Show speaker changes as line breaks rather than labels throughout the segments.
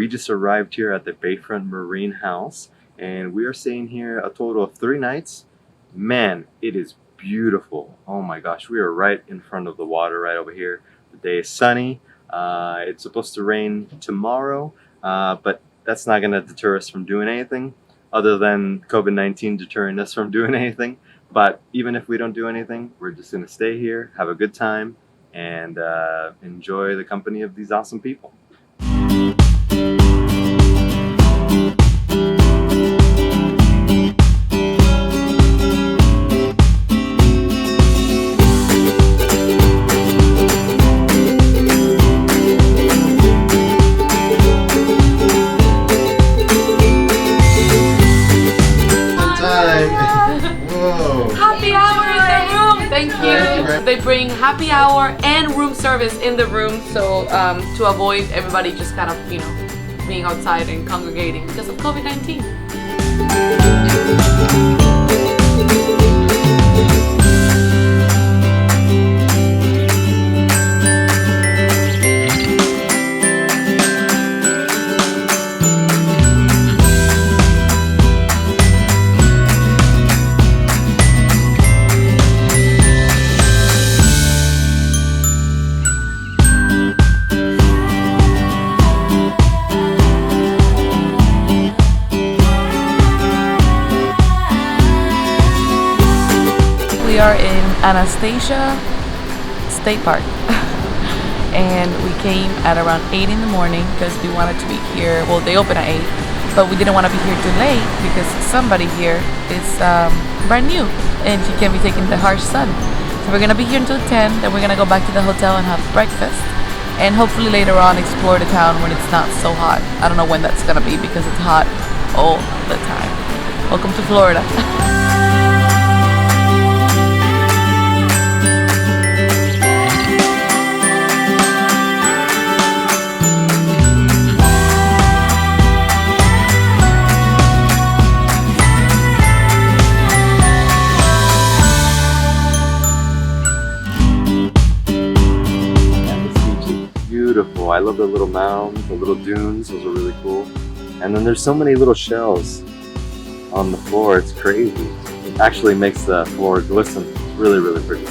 We just arrived here at the Bayfront Marine House, and we are staying here a total of 3 nights. Man, it is beautiful. Oh my gosh, we are right in front of the water right over here. The day is sunny. It's supposed to rain tomorrow, but that's not going to deter us from doing anything other than COVID-19 deterring us from doing anything. But even if we don't do anything, we're just going to stay here, have a good time, and enjoy the company of these awesome people.
They bring happy hour and room service in the room, so to avoid everybody just kind of, you know, being outside and congregating because of COVID-19. We are in Anastasia State Park and we came at around 8 in the morning because we wanted to be here. Well, they open at 8, but we didn't want to be here too late because somebody here is brand new and he can be taking the harsh sun. So we're gonna be here until 10, then we're gonna go back to the hotel and have breakfast and hopefully later on explore the town when it's not so hot. I don't know when that's gonna be because it's hot all the time. Welcome to Florida.
Beautiful. I love the little mounds, the little dunes. Those are really cool. And then there's so many little shells on the floor. It's crazy. It actually makes the floor glisten. It's really, really pretty.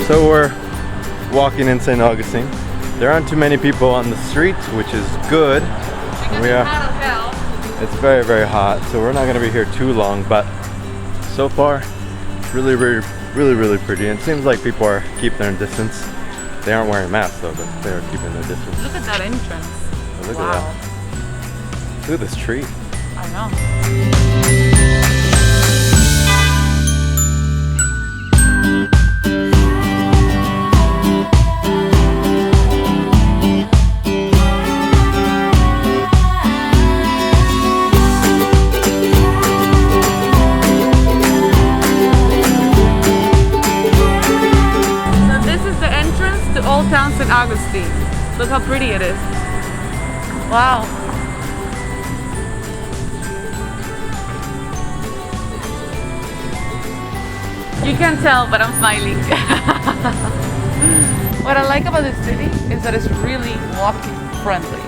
So we're walking in St. Augustine. There aren't too many people on the street, which is good. It's very, very hot, so we're not going to be here too long, but so far, really, really pretty. And it seems like people are keeping their distance. They aren't wearing masks though, but they are keeping their distance.
Look at that entrance.
Oh, look at that. Look at this tree.
I know. Old Town St. Augustine. Look how pretty it is. Wow. You can't tell, but I'm smiling. What I like about this city is that it's really walking friendly.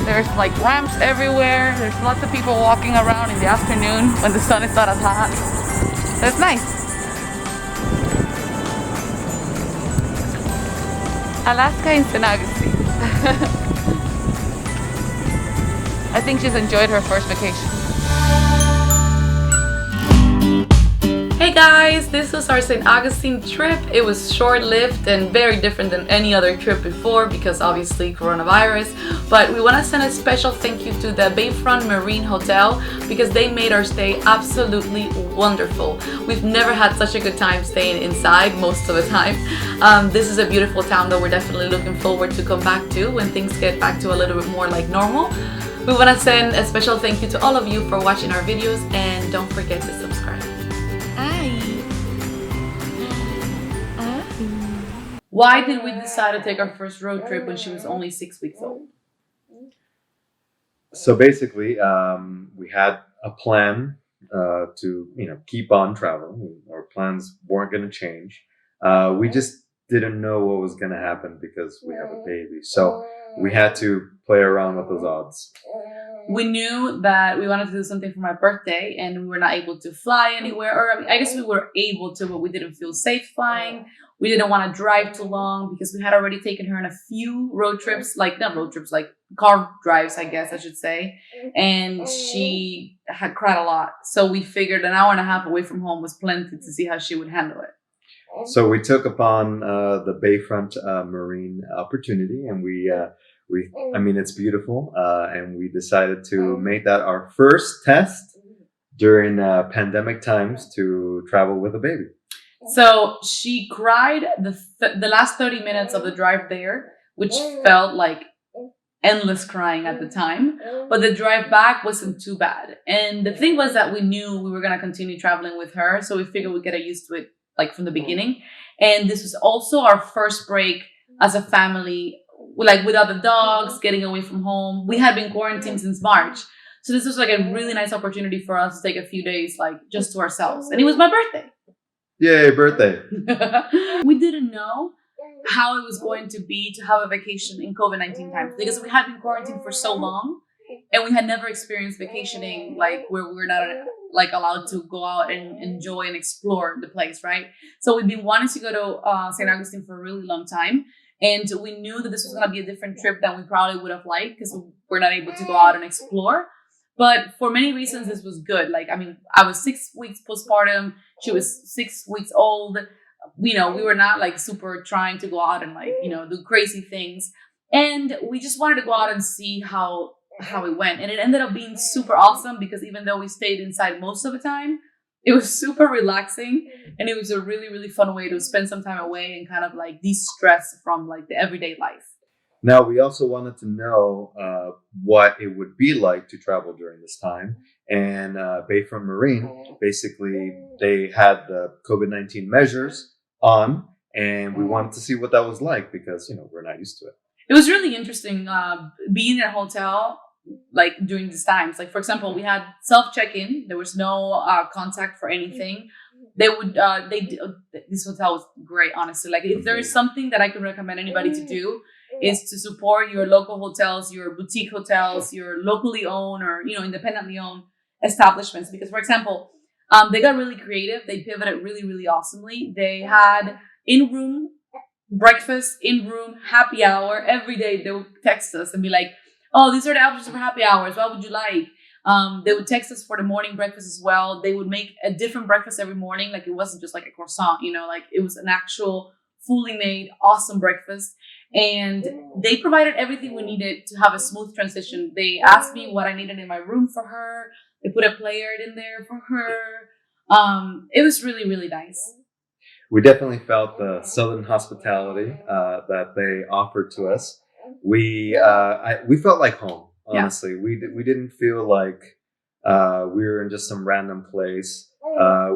There's like ramps everywhere. There's lots of people walking around in the afternoon when the sun is not as hot. So it's nice. Alaska in St. Augustine. I think she's enjoyed her first vacation. Hey guys, this was our St. Augustine trip. It was short-lived and very different than any other trip before because obviously coronavirus. But we want to send a special thank you to the Bayfront Marine Hotel because they made our stay absolutely wonderful. We've never had such a good time staying inside most of the time. This is a beautiful town that we're definitely looking forward to come back to when things get back to a little bit more like normal. We want to send a special thank you to all of you for watching our videos and don't forget to subscribe. Why did we decide to take our first road trip when she was only 6 weeks old?
So basically, we had a plan to keep on traveling. Our plans weren't going to change. We just didn't know what was going to happen because we have a baby. So we had to play around with those odds.
We knew that we wanted to do something for my birthday and we were not able to fly anywhere. Or I mean, I guess we were able to, but we didn't feel safe flying. We didn't want to drive too long because we had already taken her on a few road trips, like not road trips, like car drives, I guess I should say. And she had cried a lot. So we figured an hour and a half away from home was plenty to see how she would handle it.
So we took upon the Bayfront Marine opportunity, and I mean, it's beautiful, and we decided to make that our first test during pandemic times to travel with a baby.
So she cried the last 30 minutes of the drive there, which felt like endless crying at the time, but the drive back wasn't too bad. And the thing was that we knew we were going to continue traveling with her, so we figured we'd get used to it like from the beginning. And this was also our first break as a family, like without the dogs, getting away from home. We had been quarantined since March. So this was like a really nice opportunity for us to take a few days like just to ourselves. And it was my birthday.
Yay, birthday.
We didn't know how it was going to be to have a vacation in COVID-19 times because we had been quarantined for so long and we had never experienced vacationing like where we were not like allowed to go out and enjoy and explore the place, right? So we've been wanting to go to St. Augustine for a really long time. And we knew that this was going to be a different trip than we probably would have liked because we were not able to go out and explore. But for many reasons, this was good. Like, I mean, I was 6 weeks postpartum. She was 6 weeks old. We were not like super trying to go out and like, do crazy things. And we just wanted to go out and see how it went. And it ended up being super awesome because even though we stayed inside most of the time, it was super relaxing. And it was a really, really fun way to spend some time away and kind of like de-stress from like the everyday life.
Now, we also wanted to know what it would be like to travel during this time. And Bayfront Marine, basically, they had the COVID-19 measures on, and we wanted to see what that was like because, we're not used to it.
It was really interesting being in a hotel like during these times. Like, for example, we had self-check-in. There was no contact for anything. This hotel was great, honestly. Like, if there is something that I could recommend anybody to do, is to support your local hotels, your boutique hotels, your locally owned or independently owned establishments. Because, for example, they got really creative. They pivoted really, really awesomely. They had in-room breakfast, in-room happy hour every day. They would text us and be like, "Oh, these are the options for happy hours. What would you like?" They would text us for the morning breakfast as well. They would make a different breakfast every morning. Like, it wasn't just like a croissant, like it was an actual fully made, awesome breakfast. And they provided everything we needed to have a smooth transition. They asked me what I needed in my room for her. They put a player in there for her. It was really, really nice.
We definitely felt the Southern hospitality that they offered to us. We felt like home. Honestly, yeah. We didn't feel like we were in just some random place.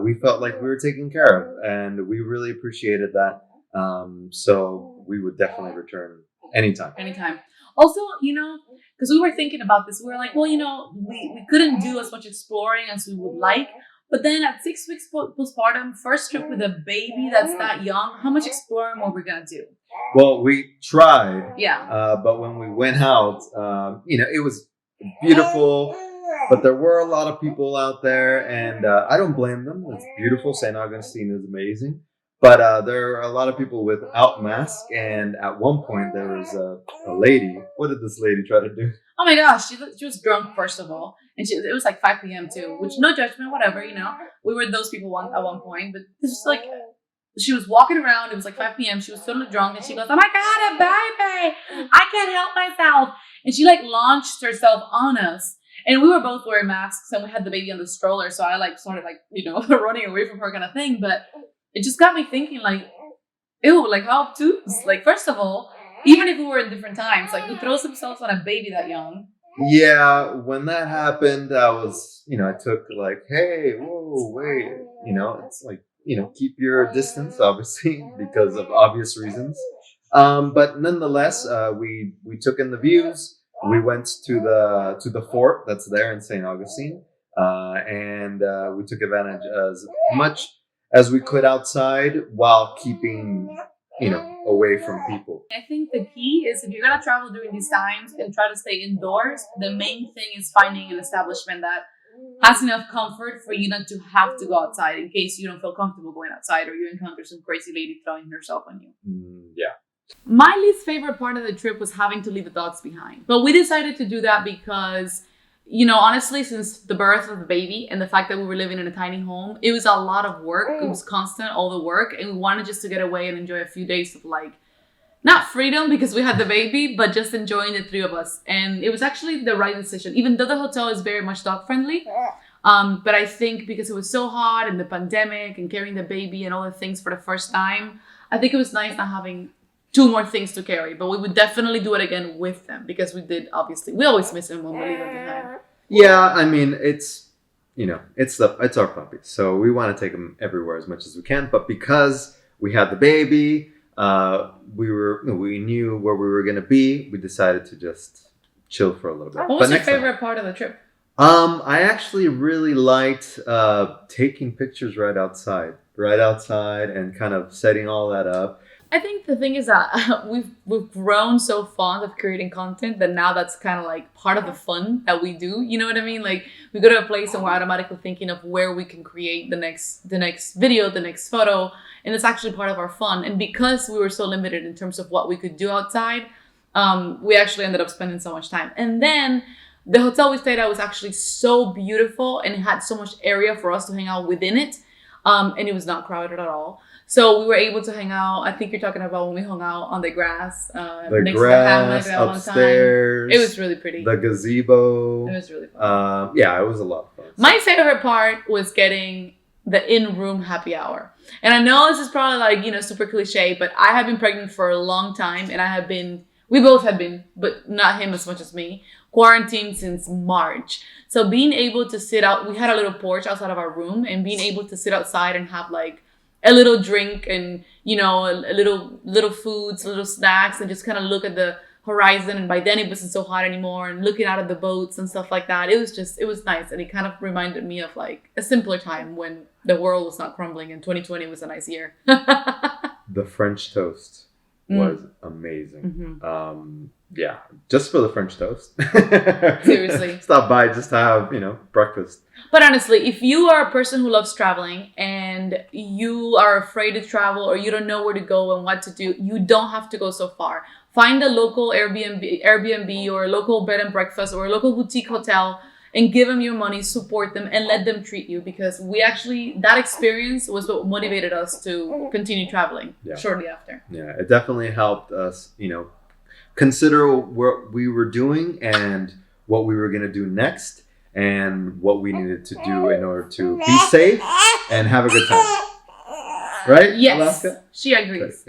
We felt like we were taken care of, and we really appreciated that. So we would definitely return anytime.
Also, because we were thinking about this, we were like, well, we couldn't do as much exploring as we would like. But then at 6 weeks postpartum, first trip with a baby that's that young, how much exploring were we going to do?
Well, we tried.
Yeah.
But when we went out, it was beautiful. But there were a lot of people out there, and I don't blame them. It's beautiful. St. Augustine is amazing. But there are a lot of people without masks, and at one point there was a lady. What did this lady try to do?
Oh my gosh, she was drunk, first of all. And it was like 5 p.m. too, which no judgment, whatever, We were those people at one point, but this was like, she was walking around, it was like 5 p.m. She was totally drunk, and she goes, "Oh my God, a baby! I can't help myself." And she like launched herself on us. And we were both wearing masks, and we had the baby on the stroller, so I like started like, running away from her kind of thing, but it just got me thinking, like, ew, like how obtuse. Like, first of all, even if we were in different times, like, who throws themselves on a baby that young?
Yeah, when that happened, I was, I took like, hey, whoa, wait, it's like, keep your distance, obviously, because of obvious reasons. But nonetheless, we took in the views. We went to the fort that's there in St. Augustine, and we took advantage as much as we could outside while keeping, away from people.
I think the key is if you're gonna travel during these times and try to stay indoors, the main thing is finding an establishment that has enough comfort for you not to have to go outside in case you don't feel comfortable going outside or you encounter some crazy lady throwing herself on you.
Yeah.
My least favorite part of the trip was having to leave the dogs behind. But we decided to do that because, honestly, since the birth of the baby and the fact that we were living in a tiny home, it was a lot of work. It was constant, all the work. And we wanted just to get away and enjoy a few days of not freedom because we had the baby, but just enjoying the three of us. And it was actually the right decision, even though the hotel is very much dog friendly. But I think because it was so hot and the pandemic and carrying the baby and all the things for the first time, I think it was nice not having two more things to carry. But we would definitely do it again with them because we always miss them when we leave them behind.
Yeah, I mean, it's our puppy, so we want to take them everywhere as much as we can. But because we had the baby, we knew where we were gonna be. We decided to just chill for a little bit.
What was your favorite part of the trip?
I actually really liked taking pictures right outside, and kind of setting all that up.
I think the thing is that we've grown so fond of creating content that now that's kind of like part of the fun that we do. You know what I mean? Like we go to a place and we're automatically thinking of where we can create the next video, the next photo, and it's actually part of our fun. And because we were so limited in terms of what we could do outside, we actually ended up spending so much time. And then the hotel we stayed at was actually so beautiful and it had so much area for us to hang out within it, and it was not crowded at all. So we were able to hang out. I think you're talking about when we hung out on the grass next to the hammock that
upstairs.
One time. It was really pretty.
The gazebo.
It was really fun.
Yeah, it was a lot of fun.
My favorite part was getting the in-room happy hour. And I know this is probably super cliche, but I have been pregnant for a long time and we both have been, but not him as much as me, quarantined since March. So being able to sit out, we had a little porch outside of our room and being able to sit outside and have a little drink and, a little foods, little snacks and just kind of look at the horizon. And by then it wasn't so hot anymore and looking out at the boats and stuff like that. It was nice. And it kind of reminded me of a simpler time when the world was not crumbling and 2020 was a nice year.
The French toast was amazing.
Mm-hmm.
Yeah, just for the French toast.
Seriously.
Stop by just to have, breakfast.
But honestly, if you are a person who loves traveling and you are afraid to travel or you don't know where to go and what to do, you don't have to go so far. Find a local Airbnb or a local bed and breakfast or a local boutique hotel and give them your money, support them, and let them treat you because that experience was what motivated us to continue traveling shortly after.
Yeah, it definitely helped us, consider what we were doing and what we were going to do next and what we needed to do in order to be safe and have a good time. Right?
Yes,
Alaska?
she agrees.